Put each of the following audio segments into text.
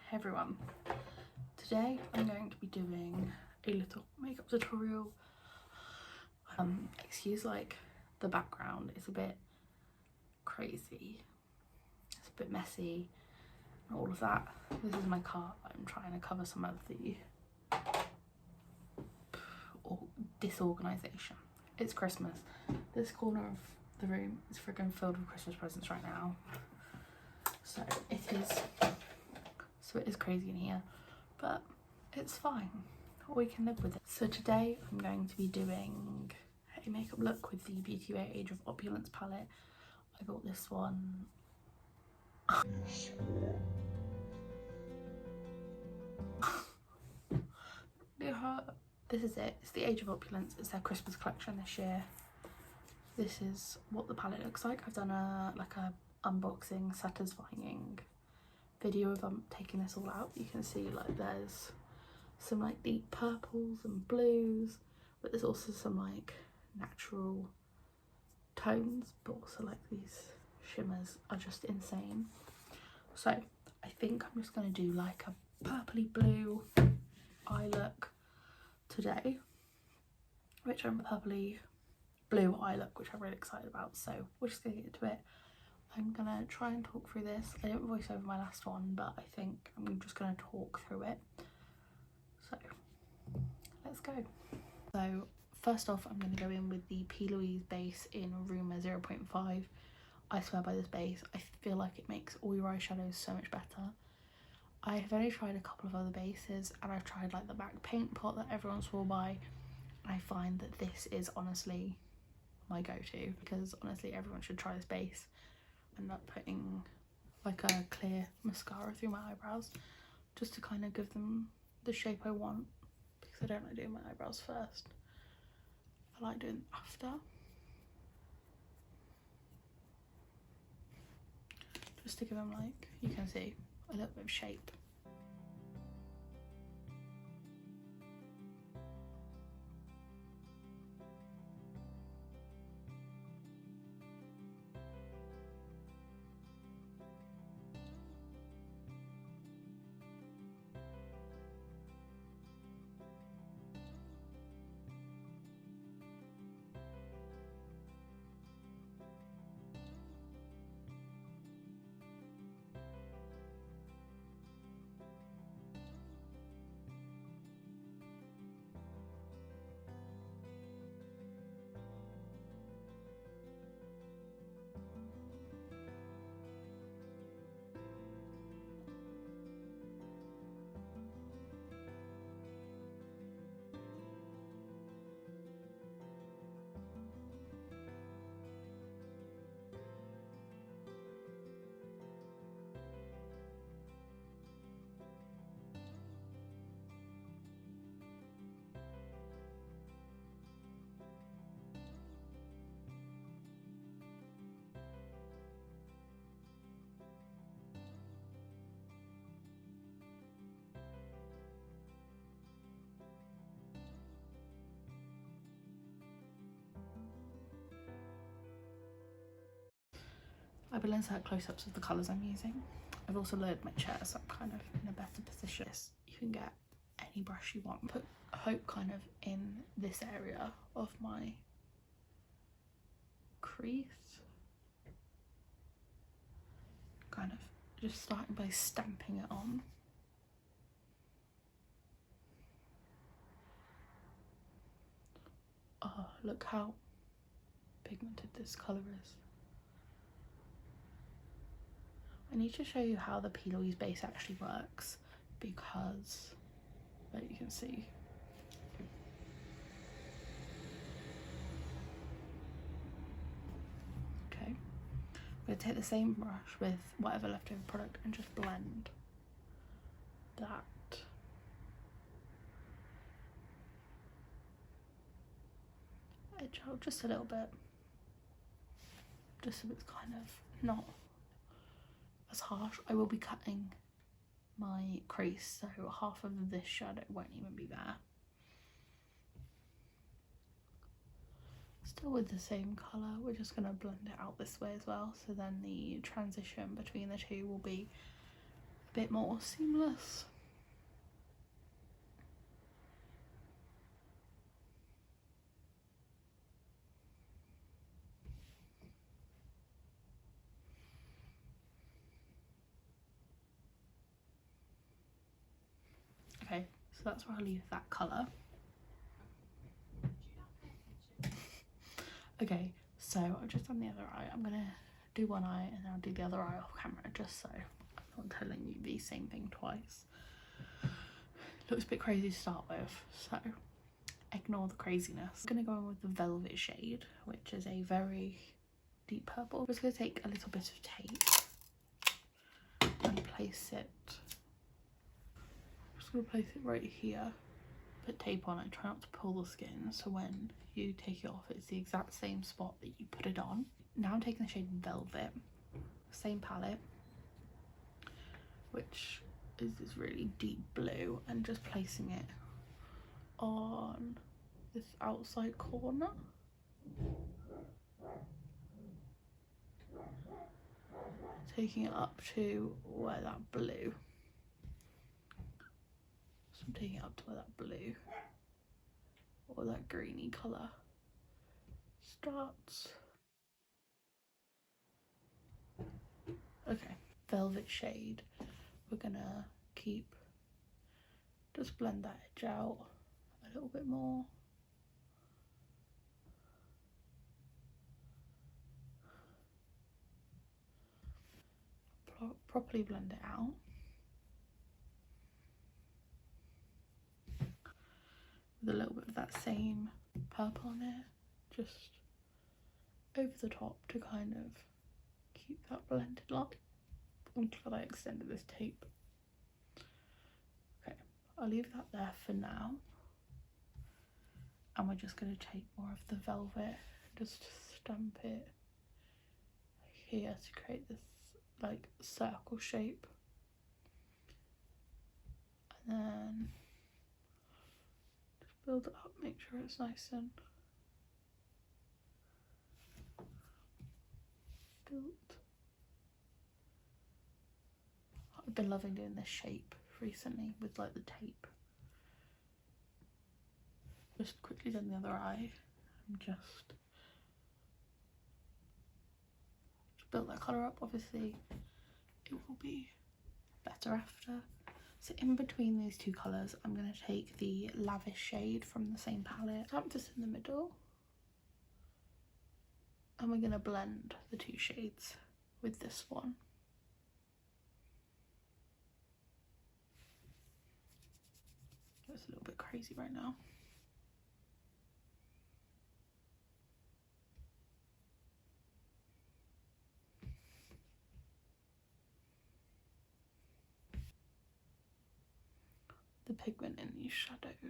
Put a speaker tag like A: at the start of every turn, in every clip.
A: Hey everyone, today I'm going to be doing a little makeup tutorial. Excuse like the background, it's a bit crazy, it's a bit messy and all of that. This is my car. I'm trying to cover some of the disorganisation. It's Christmas. This corner of the room is friggin' filled with Christmas presents right now. So it is crazy in here, but it's fine. We can live with it. So today I'm going to be doing a makeup look with the Beauty Bay Age of Opulence palette. I got this one. This is it. It's the Age of Opulence. It's their Christmas collection this year. This is what the palette looks like. I've done a unboxing, satisfying video of taking this all out. You can see like there's some like deep purples and blues, but there's also some like natural tones, but also like these shimmers are just insane. So I think I'm just going to do like a purpley blue eye look today, which I'm purpley blue eye look, which I'm really excited about. So we're just going to get into it. I'm gonna try and talk through this. I didn't voice over my last one, but I think I'm just gonna talk through it. So let's go. So first off, I'm gonna go in with the P. Louise base in Rumour 0.5. I swear by this base. I feel like it makes all your eyeshadows so much better. I have only tried a couple of other bases, and I've tried like the MAC paint pot that everyone swore by, and I find that this is honestly my go-to, because honestly everyone should try this base. I end up putting like a clear mascara through my eyebrows just to kind of give them the shape I want, because I don't like doing my eyebrows first. I like doing them after, just to give them, like you can see, a little bit of shape. I will insert close-ups of the colours I'm using. I've also lowered my chair, so I'm kind of in a better position. You can get any brush you want. Put hope kind of in this area of my crease. Kind of just starting by stamping it on. Oh, look how pigmented this colour is. I need to show you how the P. Louise base actually works, because there you can see. Okay, I'm going to take the same brush with whatever leftover product and just blend that. Edge out just a little bit, just so it's kind of not as harsh. I will be cutting my crease, so half of this shadow won't even be there. Still with the same colour, we're just going to blend it out this way as well, so then the transition between the two will be a bit more seamless. Okay, so that's where I'll leave that colour. Okay, so I've just done the other eye. I'm gonna do one eye and then I'll do the other eye off camera, just so I'm not telling you the same thing twice. Looks a bit crazy to start with, so ignore the craziness. I'm gonna go in with the Velvet shade, which is a very deep purple. I'm just gonna take a little bit of tape and place it. I'm just gonna place it right here. Put tape on it, try not to pull the skin, so when you take it off it's the exact same spot that you put it on. Now I'm taking the shade Velvet, same palette, which is this really deep blue, and just placing it on this outside corner. Taking it up to where that blue, so I'm taking it up to where that blue or that greeny colour starts. Okay, Velvet shade, we're gonna keep, just blend that edge out a little bit more. Properly blend it out. With a little bit of that same purple on it, just over the top to kind of keep that blended light until I extended this tape. Okay, I'll leave that there for now. And we're just going to take more of the Velvet, just stamp it here to create this like circle shape. And then just build it up, make sure it's nice and built. I've been loving doing this shape recently with like the tape. Just quickly done the other eye. I'm just built that colour up. Obviously it will be better after. So in between these two colours I'm going to take the Lavish shade from the same palette, stamp this in the middle, and we're going to blend the two shades with this one. It's a little bit crazy right now. The pigment in these shadows. Do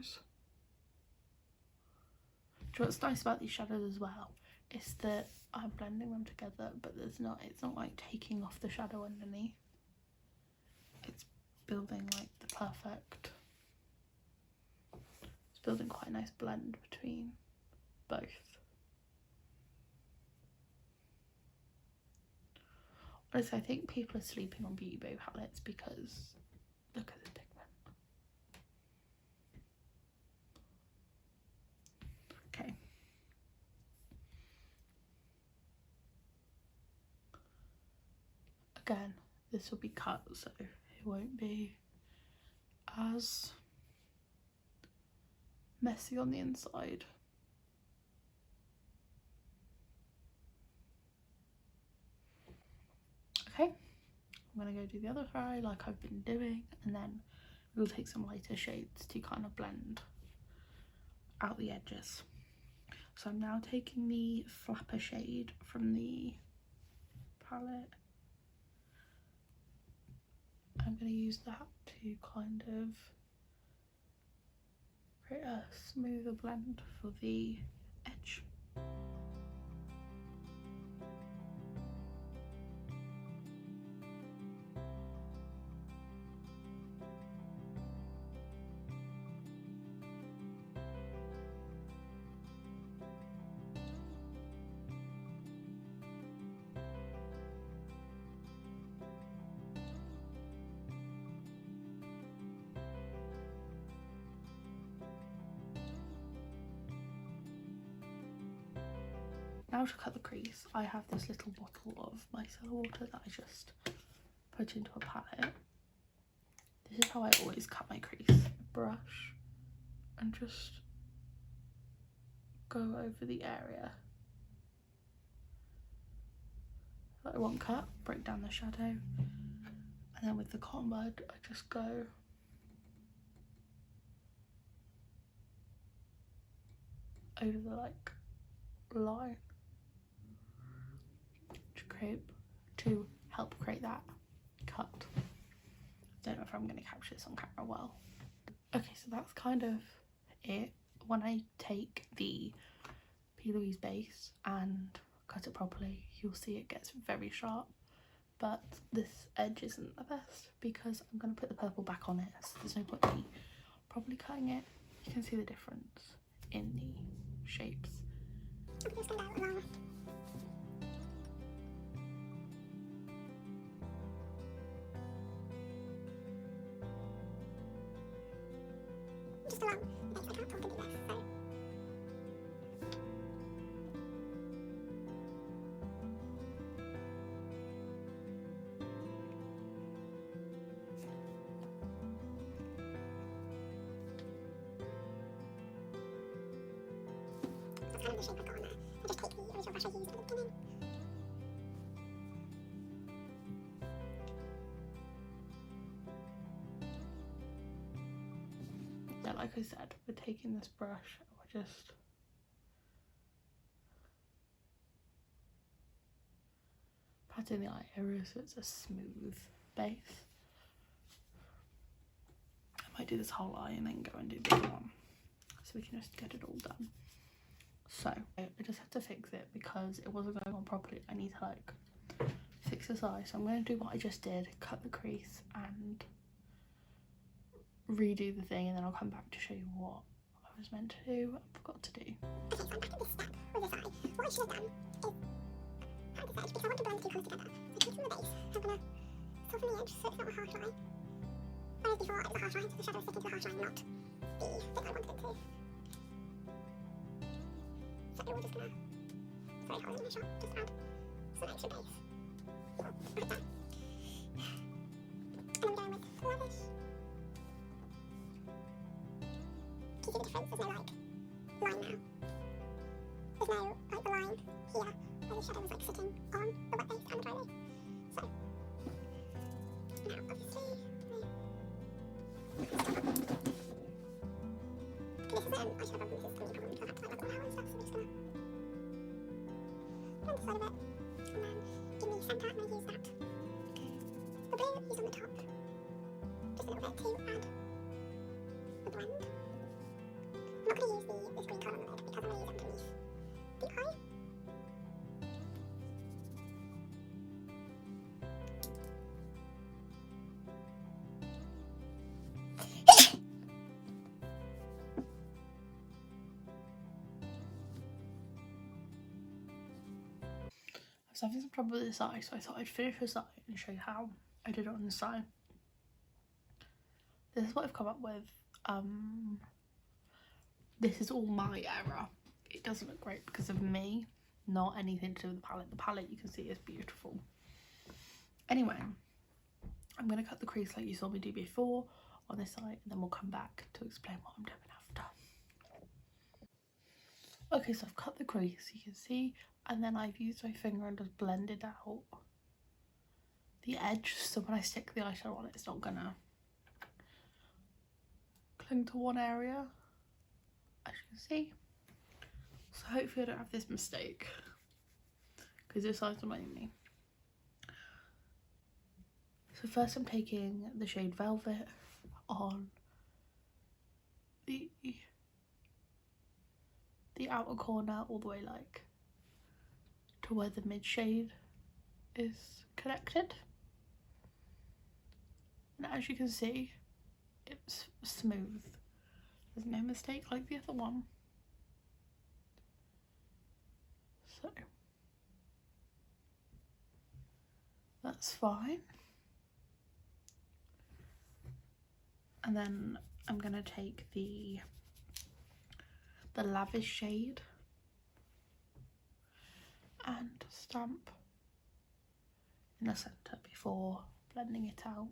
A: you know what's nice about these shadows as well? Is that I'm blending them together, but it's not like taking off the shadow underneath. It's building like the perfect, it's building quite a nice blend between both. Honestly, I think people are sleeping on Beauty Bay palettes because look at the pigment. Okay. Again, this will be cut, so it won't be as messy on the inside. Okay, I'm gonna go do the other eye like I've been doing, and then we'll take some lighter shades to kind of blend out the edges. So I'm now taking the Flapper shade from the palette. I'm going to use that to kind of create a smoother blend for the edge. now to cut the crease, I have this little bottle of micellar water that I just put into a palette. This is how I always cut my crease. Brush and just go over the area that I want cut, break down the shadow, and then with the cotton bud I just go over the like line to help create that cut. Don't know if I'm going to capture this on camera well. Okay, so that's kind of it. When I take the P. Louise base and cut it properly, you'll see it gets very sharp, but this edge isn't the best because I'm going to put the purple back on it, so there's no point in me properly cutting it. You can see the difference in the shapes. Just along, I can't talk to do this, so. That's kind of the shape I've got on there. I just take the original brush I used at the beginning. Yeah, like I said, we're taking this brush and we're just patting the eye area so it's a smooth base. I might do this whole eye and then go and do the other one so we can just get it all done. So I just had to fix it because it wasn't going on properly. I need to like fix this eye, so I'm going to do what I just did, cut the crease and redo the thing, and then I'll come back to show you what I was meant to do and forgot to do. Okay, so I'm back at this step with this eye. What I should have done is pat this edge because I want to blend the two colours together. So taking the base, I'm going to soften the edge so it's not a harsh line. Whereas before it was a harsh line, so the shadow was sticking to the harsh line, not the thing I wanted it to. So we're just going to, sorry, hold on my shot, just add some extra base. Like that. And I'm going with lavish. Can you see the difference? There's no like line now. There's no like the line here where the shadow was like sitting on the wet base and the dry base. So now obviously this is eyeshadow problem. This is coming problem. You'll have to like work on how and stuff, so we're just gonna blend the side of it and then give me centre, and I use that. The blue I use on the top just a little bit to add the blend. I'm not going to use this green colour on the lid because I'm going to use it underneath the eye. I was having some trouble with this eye, so I thought I'd finish this eye and show you how I did it on this side. This is what I've come up with. This is all my error. It doesn't look great because of me, not anything to do with the palette. The palette, you can see, is beautiful. Anyway, I'm going to cut the crease like you saw me do before on this side, and then we'll come back to explain what I'm doing after. Okay, so I've cut the crease, you can see, and then I've used my finger and just blended out the edge, so when I stick the eyeshadow on it, it's not gonna cling to one area, as you can see. So hopefully I don't have this mistake, because this side's annoying me. So first I'm taking the shade Velvet on the outer corner all the way like to where the mid shade is connected. And as you can see, it's smooth. There's no mistake like the other one. So that's fine. And then I'm gonna take the lavish shade and stamp in the centre before blending it out.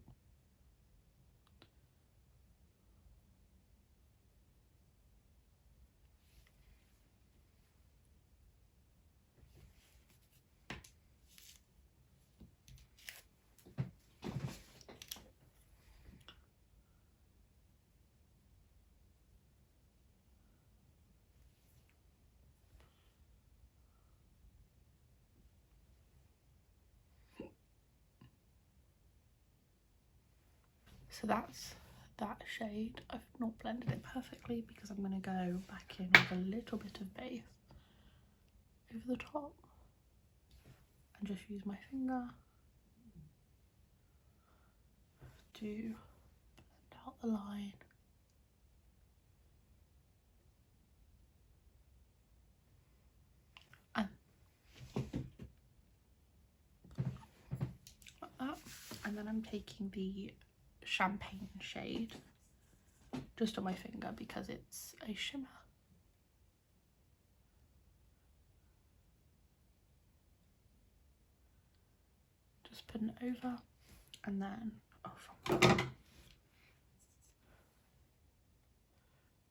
A: So that's that shade. I've not blended it perfectly because I'm going to go back in with a little bit of base over the top and just use my finger to blend out the line. And like that. And then I'm taking the champagne shade just on my finger because it's a shimmer. Just putting it over and then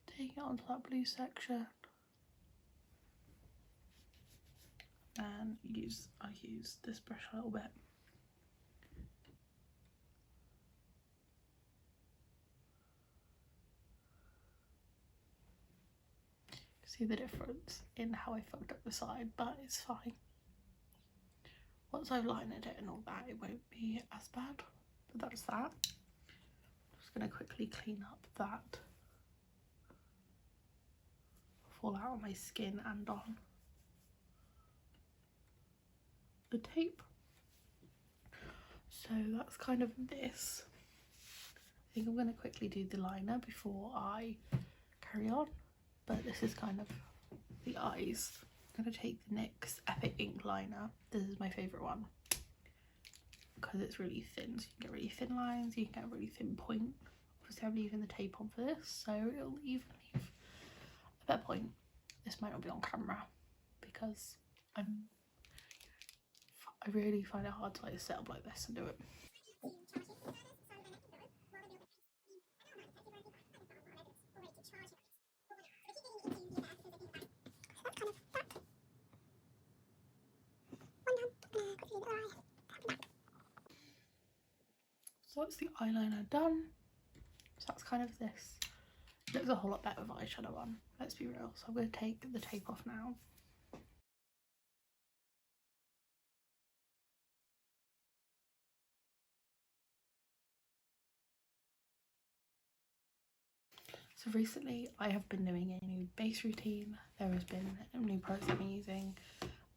A: taking it onto that blue section and I use this brush a little bit. See the difference in how I fucked up the side, but it's fine. Once I've lined it and all that, it won't be as bad. But that's that. I'm just going to quickly clean up that fallout on my skin and on the tape. So that's kind of this. I think I'm going to quickly do the liner before I carry on. But this is kind of the eyes. I'm going to take the NYX Epic Ink Liner. This is my favourite one because it's really thin, so you can get really thin lines, you can get a really thin point. Obviously I'm leaving the tape on for this, so it'll even leave a better point. This might not be on camera because I really find it hard to like set up like this and do it. So that's the eyeliner done. So that's kind of this. It looks a whole lot better with eyeshadow on, let's be real. So I'm going to take the tape off now. So recently I have been doing a new base routine. There has been new products I'm using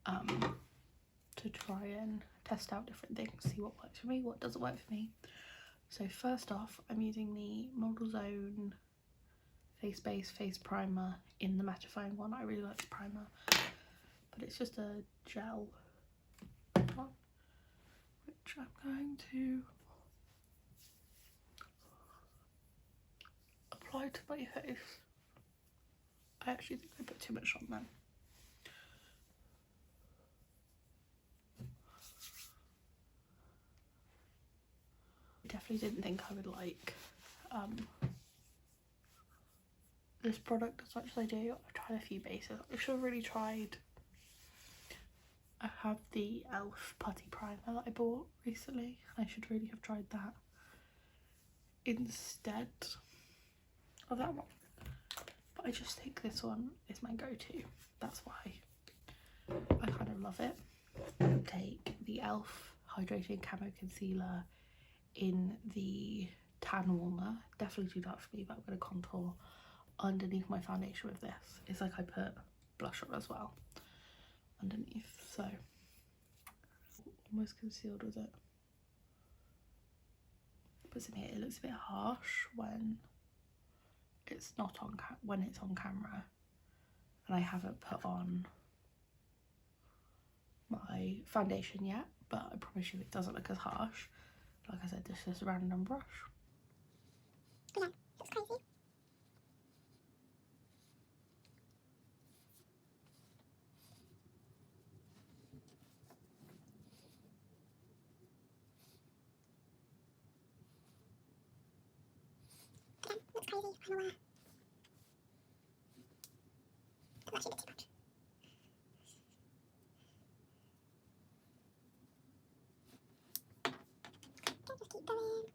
A: to try and test out different things, see what works for me, what doesn't work for me. So first off, I'm using the Model Zone face base face primer in the mattifying one. I really like the primer, but it's just a gel one, which I'm going to apply to my face. I actually think I put too much on then. I definitely didn't think I would like this product as much as I do. I've tried a few bases. I should have really tried. I have the e.l.f. putty primer that I bought recently. I should really have tried that instead of that one. But I just think this one is my go-to. That's why I kind of love it. Take the e.l.f. Hydrating Camo Concealer in the tan walnut. Definitely too dark for me, but I'm going to contour underneath my foundation with this. It's like I put blush on as well underneath, so almost concealed with it. But in here it looks a bit harsh when it's not on when it's on camera, and I haven't put on my foundation yet, but I promise you it doesn't look as harsh. Like I said, this is a random brush.
B: Yeah, it's crazy. crazy, I'm aware. That's actually a bit too much. Okay, just keep going.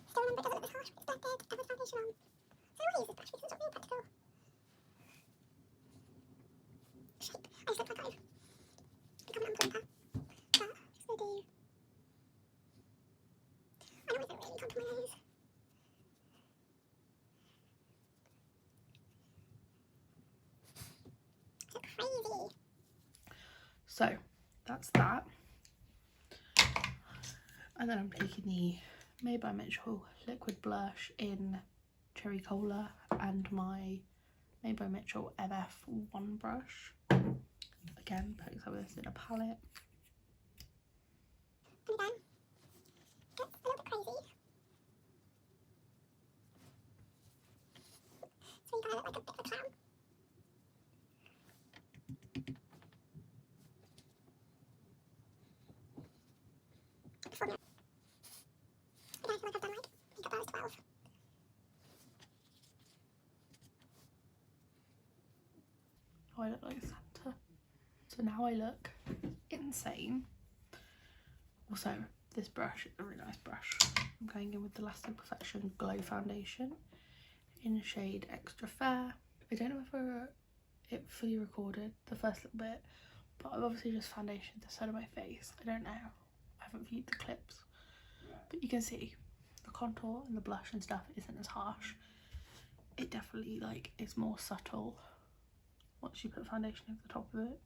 B: Still remember it doesn't look this harsh, but it's blended, and with foundation on. So I want to use this brush because it's not really practical shape. I just look like I've become an unplumper. But I'm just going to do... I know I don't really contour my nose. So crazy.
A: So that's that. And then I'm taking the Made by Mitchell liquid blush in Cherry Cola and my Made by Mitchell MF1 brush. Again, putting some of this in a palette.
B: And then, it's a little bit crazy. So you kind of look like a bit of a clown. Before me. Okay, I feel like I've done like makeup hours 12.
A: Oh, I look like Santa. So now I look insane. Also, this brush is a really nice brush. I'm going in with the Lasting Perfection Glow Foundation in shade Extra Fair. I don't know if it fully recorded the first little bit, but I've obviously just foundationed the side of my face. I don't know. I haven't viewed the clips. But you can see the contour and the blush and stuff isn't as harsh. It definitely like is more subtle once you put foundation over the top of it.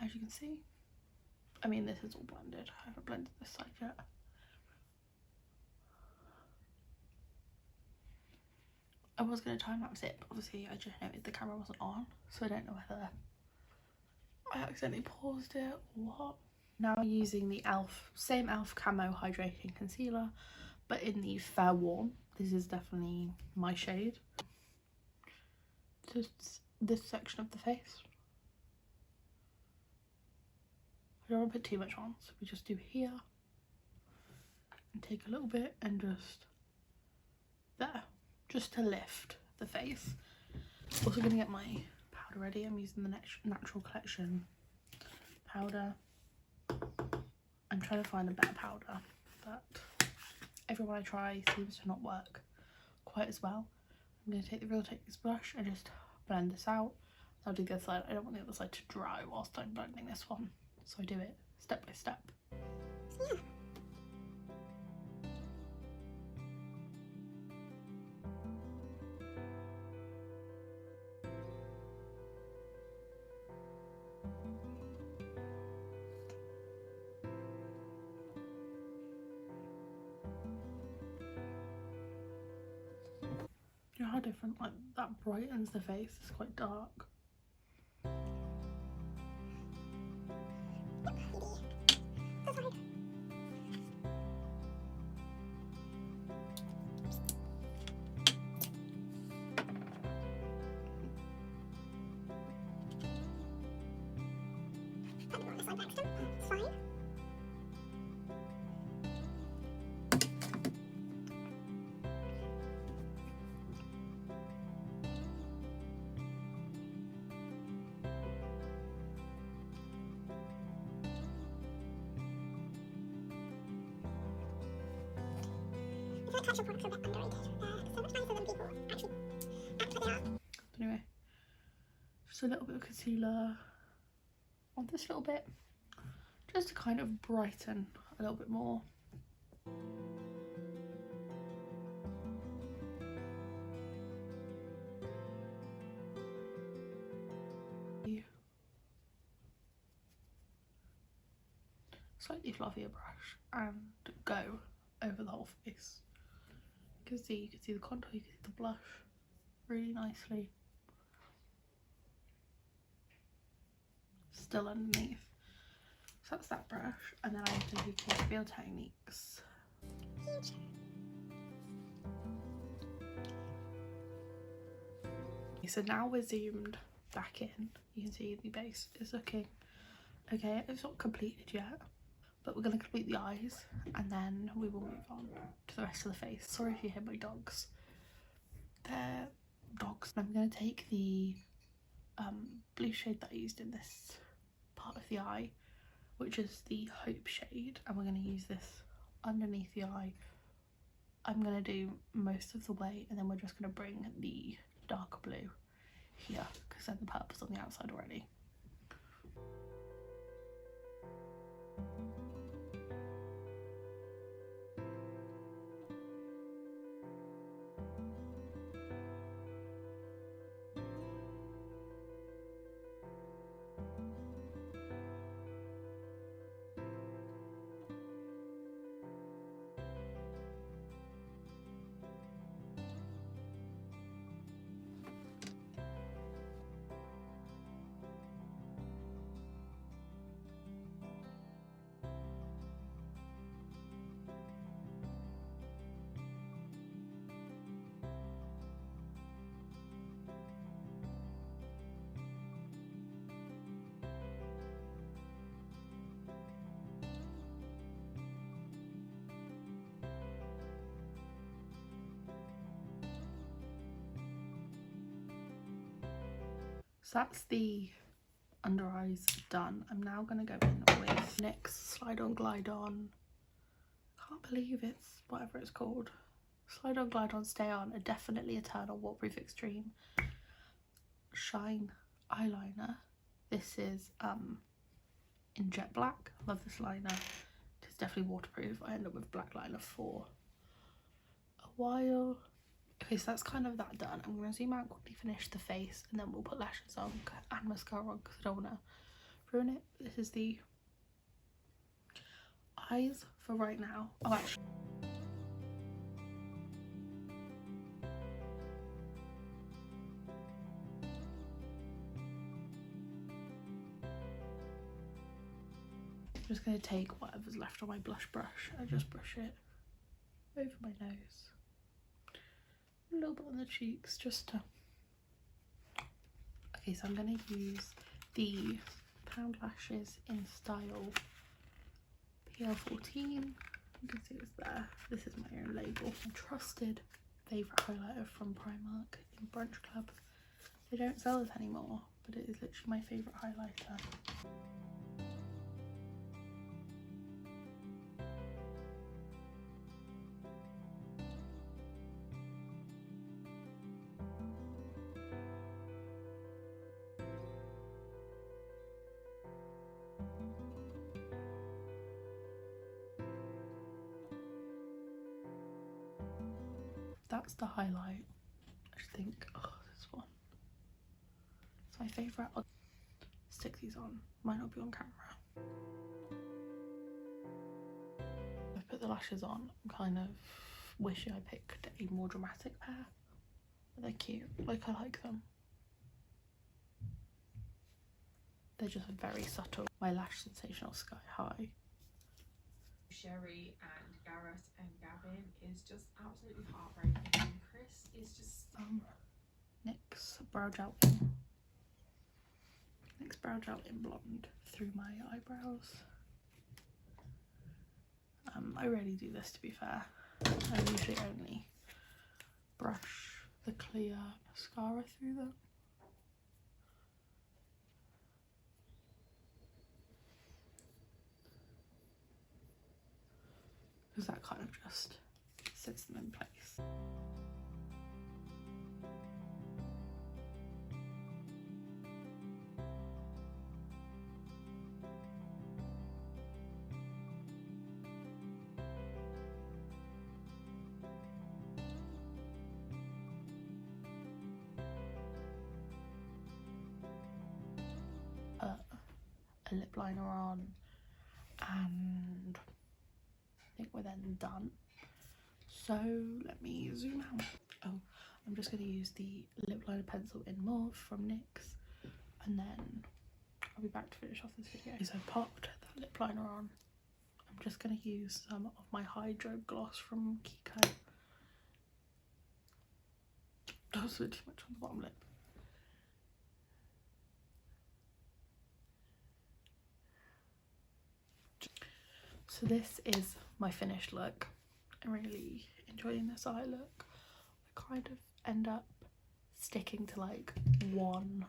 A: As you can see. I mean, this is all blended. I haven't blended this side yet. I was going to time lapse it, but obviously I just noted the camera wasn't on, so I don't know whether I accidentally paused it or what. Now I'm using the same e.l.f. Camo Hydrating Concealer, but in the Fair Warm. This is definitely my shade. Just this section of the face. I don't want to put too much on, so we just do here. And take a little bit and just there. Just to lift the face. Also going to get my powder ready. I'm using the Natural Collection powder. I'm trying to find a better powder, but everyone I try seems to not work quite as well. I'm going to take the Real Techniques brush and just blend this out. I'll do the other side. I don't want the other side to dry whilst I'm blending this one, so I do it step by step.
B: So yeah.
A: You know how different like that brightens the face? It's quite dark.
B: That's hard. Probably want this side next time. It's fine. I feel like texture products are a bit underrated. So much nicer than people actually act what they are.
A: Anyway, just a little bit of concealer on this little bit, just to kind of brighten a little bit more. Slightly fluffier brush and go over the whole face. You can see the contour, you can see the blush really nicely. Still underneath. So that's that brush, and then I do take Real Techniques.
B: Huge.
A: So now we're zoomed back in. You can see the base is looking okay. It's not completed yet, but we're going to complete the eyes and then we will move on to the rest of the face. Sorry if you hear my dogs. They're dogs. I'm going to take the blue shade that I used in this part of the eye, which is the Hope shade, and we're going to use this underneath the eye. I'm going to do most of the way and then we're just going to bring the darker blue here because then the purple's on the outside already. So that's the under eyes done. I'm now going to go in with NYX Slide On Glide On. Can't believe it's whatever it's called. Slide On Glide On Stay On, a definitely eternal waterproof extreme shine eyeliner. This is in jet black. I love this liner. It's definitely waterproof. I end up with black liner for a while. Okay, so that's kind of that done. I'm going to zoom out, quickly finish the face, and then we'll put lashes on and mascara on because I don't want to ruin it. This is the eyes for right now. Oh, actually. I'm just going to take whatever's left on my blush brush and just brush it over my nose. A little bit on the cheeks just to... Okay, so I'm going to use the Pound Lashes in Style PL14. You can see it's there. This is my own label. My trusted favourite highlighter from Primark in Brunch Club. They don't sell this anymore, but it is literally my favourite highlighter. That's the highlight. I just think, oh, this one. It's my favourite. I'll stick these on. Might not be on camera. I've put the lashes on. I'm kind of wishing I picked a more dramatic pair. But they're cute. Like, I like them. They're just very subtle. My lash sensational Sky High.
C: Sherry and Gareth and Gavin is just absolutely heartbreaking, and Chris is just
A: NYX brow gel in. NYX brow gel in blonde through my eyebrows. I rarely do this, to be fair. I usually only brush the clear mascara through them. Because that kind of just sets them in place. A lip liner on, and I think we're then done. So let me zoom out. Oh, I'm just going to use the lip liner pencil in Mauve from NYX, and then I'll be back to finish off this video. So I popped that lip liner on. I'm just going to use some of my Hydro Gloss from Kiko. That was a bit too much on the bottom lip. So this is my finished look. I'm really enjoying this eye look. I kind of end up sticking to like one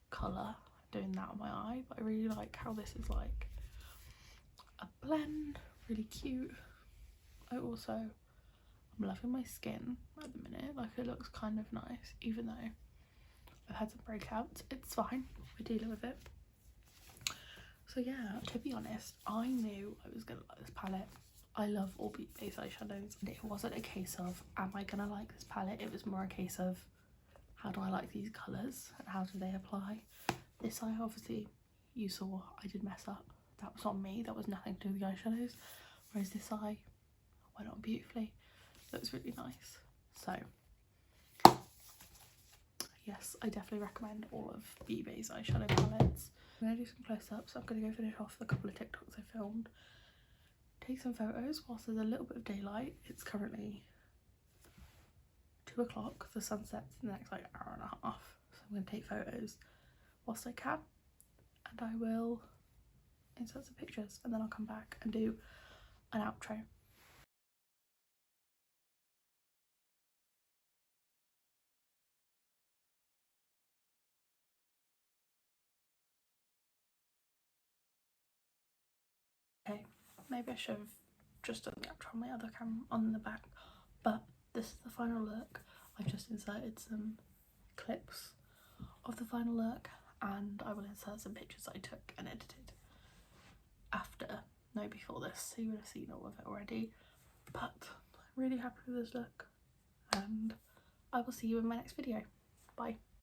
A: colour, doing that on my eye, but I really like how this is like a blend, really cute. I also am loving my skin at the minute, like it looks kind of nice, even though I've had some breakouts. It's fine, we're dealing with it. So yeah, to be honest, I knew I was gonna like this palette. I love all beauty-based eyeshadows, and it wasn't a case of am I gonna like this palette, it was more a case of how do I like these colours and how do they apply. This eye, obviously you saw I did mess up, that was on me, that was nothing to do with the eyeshadows, whereas this eye went on beautifully, looks really nice. So yes, I definitely recommend all of beauty-based eyeshadow palettes. I'm going to do some close-ups. I'm going to go finish off the couple of TikToks I filmed, take some photos whilst there's a little bit of daylight. It's currently 2 o'clock, the sun sets in the next like hour and a half, so I'm going to take photos whilst I can, and I will insert some pictures and then I'll come back and do an outro. Okay, maybe I should have just done the outro on my other camera on the back, but this is the final look. I've just inserted some clips of the final look, and I will insert some pictures I took and edited after, no before this, so you would have seen all of it already. But I'm really happy with this look, and I will see you in my next video. Bye.